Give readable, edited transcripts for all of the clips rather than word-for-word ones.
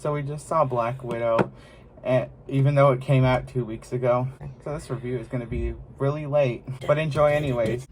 So we just saw Black Widow, and even though it came out 2 weeks ago. So this review is going to be really late, but enjoy anyways.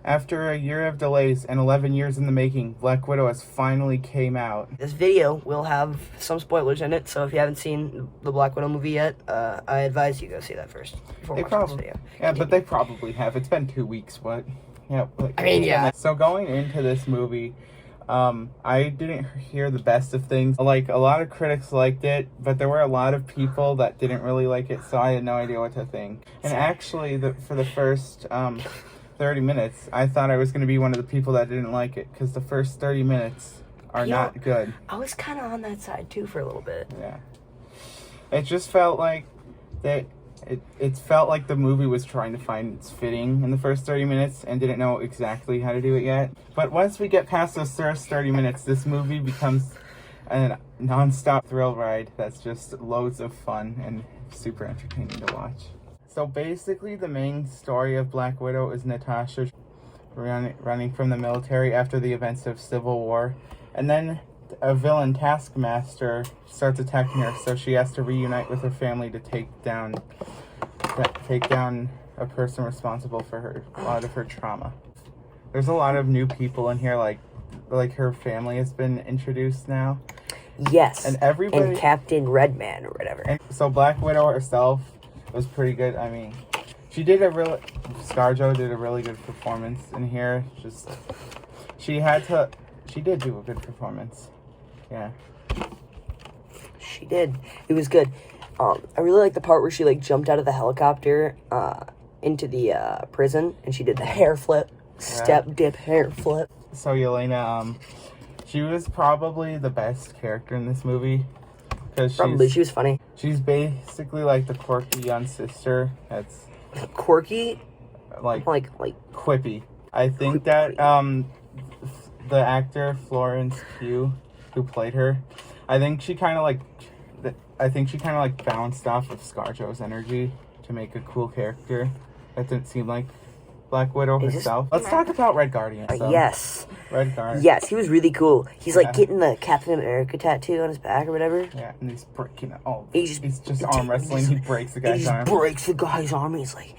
After a year of delays and 11 years in the making, Black Widow has finally came out. This video will have some spoilers in it, so if you haven't seen the Black Widow movie yet, I advise you go see that first before watching this video. Yeah, but they probably have. It's been 2 weeks, but yeah. I mean, yeah. So going into this movie, I didn't hear the best of things. Like, a lot of critics liked it, but there were a lot of people that didn't really like it, so I had no idea what to think. And actually, for the first 30 minutes, I thought I was going to be one of the people that didn't like it, because the first 30 minutes are not good. I was kind of on that side, too, for a little bit. Yeah. It just felt like that. It felt like the movie was trying to find its fitting in the first 30 minutes and didn't know exactly how to do it yet. But once we get past those first 30 minutes, this movie becomes a non-stop thrill ride that's just loads of fun and super entertaining to watch. So basically, the main story of Black Widow is Natasha running from the military after the events of Civil War. And then a villain, Taskmaster, starts attacking her, so she has to reunite with her family to take down a person responsible for a lot of her trauma. There's a lot of new people in here, like her family has been introduced now. Yes, and everybody, and Captain Redman or whatever. And so Black Widow herself was pretty good. I mean, ScarJo did a really good performance in here. She did do a good performance. Yeah. She did. It was good. I really like the part where she, jumped out of the helicopter, into the, prison, and she did the hair flip. Step, dip, hair flip. So, Yelena, she was probably the best character in this movie. She was funny. She's basically like the quirky young sister that's... Quirky? Like quippy. I think that, the actor Florence Pugh, who played her, I think she kind of bounced off of ScarJo's energy to make a cool character. That didn't seem like Black Widow herself. Let's talk about Red Guardian. Yes. Red Guardian. Yes, he was really cool. He's getting the Captain America tattoo on his back or whatever. Yeah, and he's breaking it. Oh, he's just arm wrestling. He breaks the guy's arm. He breaks the guy's arm. And he's like,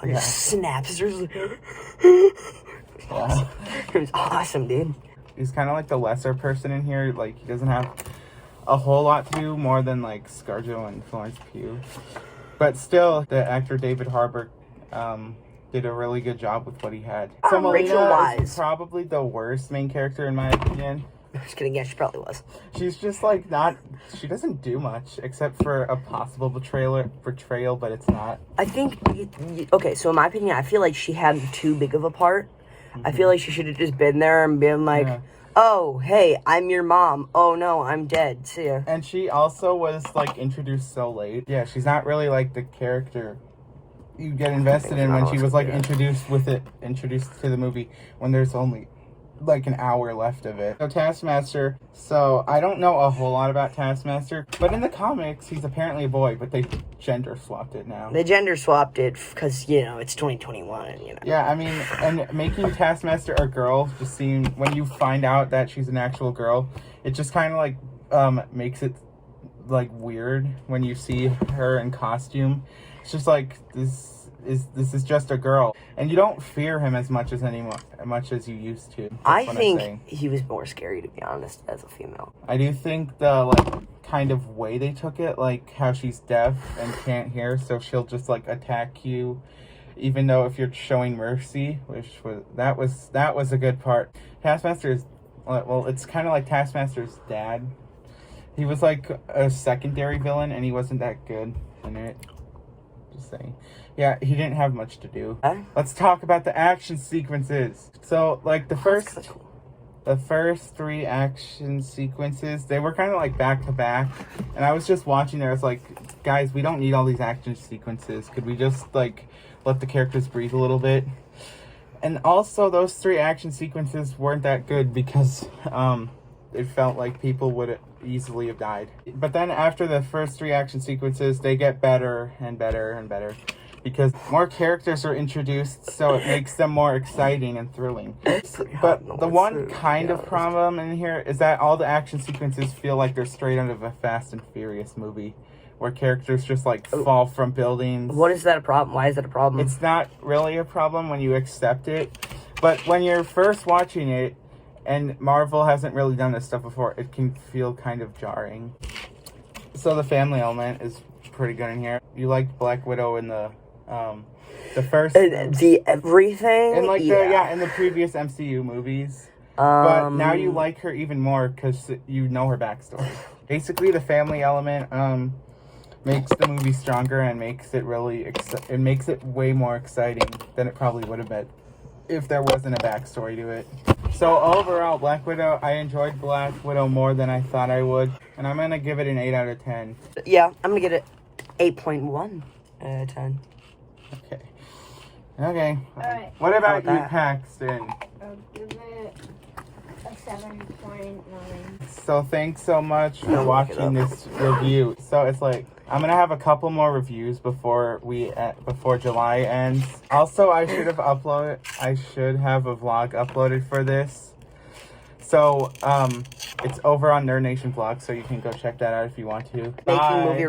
and he snaps. Yeah. It was awesome, dude. He's kind of like the lesser person in here. Like, he doesn't have a whole lot to do more than ScarJo and Florence Pugh. But still, the actor David Harbour did a really good job with what he had. So Melina is probably the worst main character in my opinion. I'm just kidding. Yeah, she probably was. She's just she doesn't do much except for a possible betrayal, but it's not. I think, okay, so in my opinion, I feel like she had too big of a part. I feel like she should have just been there and been like, oh, hey, I'm your mom. Oh, no, I'm dead. See ya. And she also was, introduced so late. Yeah, she's not really, the character you get invested in when she was, introduced to the movie when there's only, an hour left of it. So Taskmaster, I don't know a whole lot about Taskmaster, but in the comics, he's apparently a boy, but they gender swapped it now. They gender swapped it because, it's 2021, Yeah, I mean, and making Taskmaster a girl just seemed, when you find out that she's an actual girl, it just kind of, makes it, weird when you see her in costume. It's just this is just a girl, and you don't fear him as much as you used to. I think he was more scary, to be honest, as a female. I do think the kind of way they took it, how she's deaf and can't hear, so she'll just attack you, even though if you're showing mercy, that was a good part. Taskmaster is it's kind of like Taskmaster's dad. He was like a secondary villain, and he wasn't that good in it. Just saying. Yeah, he didn't have much to do. Huh? Let's talk about the action sequences. So, like, the first 3 action sequences, they were kind of like back to back. And I was just watching there. I was like, guys, we don't need all these action sequences. Could we just, like, let the characters breathe a little bit? And also, those 3 action sequences weren't that good because it felt like people would easily have died. But then after the first 3 action sequences, they get better and better and better. Because more characters are introduced, so it makes them more exciting and thrilling. But the one kind of problem in here is that all the action sequences feel like they're straight out of a Fast and Furious movie, where characters just like fall from buildings. What is that a problem? Why is that a problem? It's not really a problem when you accept it, but when you're first watching it, and Marvel hasn't really done this stuff before, it can feel kind of jarring. So the family element is pretty good in here. You liked Black Widow in the first the everything in like in the previous MCU movies, but now you like her even more because you know her backstory. Basically, the family element makes the movie stronger and makes it really it makes it way more exciting than it probably would have been if there wasn't a backstory to it. So overall, Black Widow, I enjoyed Black Widow more than I thought I would, and I'm gonna give it an 8 out of 10. Yeah, I'm gonna get it 8.1 out of 10. Okay. Alright. What about you, that? Paxton? I'll give it a 7.9. So thanks so much for watching this review. So it's like I'm gonna have a couple more reviews before July ends. Also, I should have a vlog uploaded for this. So it's over on Nerd Nation Vlog, so you can go check that out if you want to. Making movie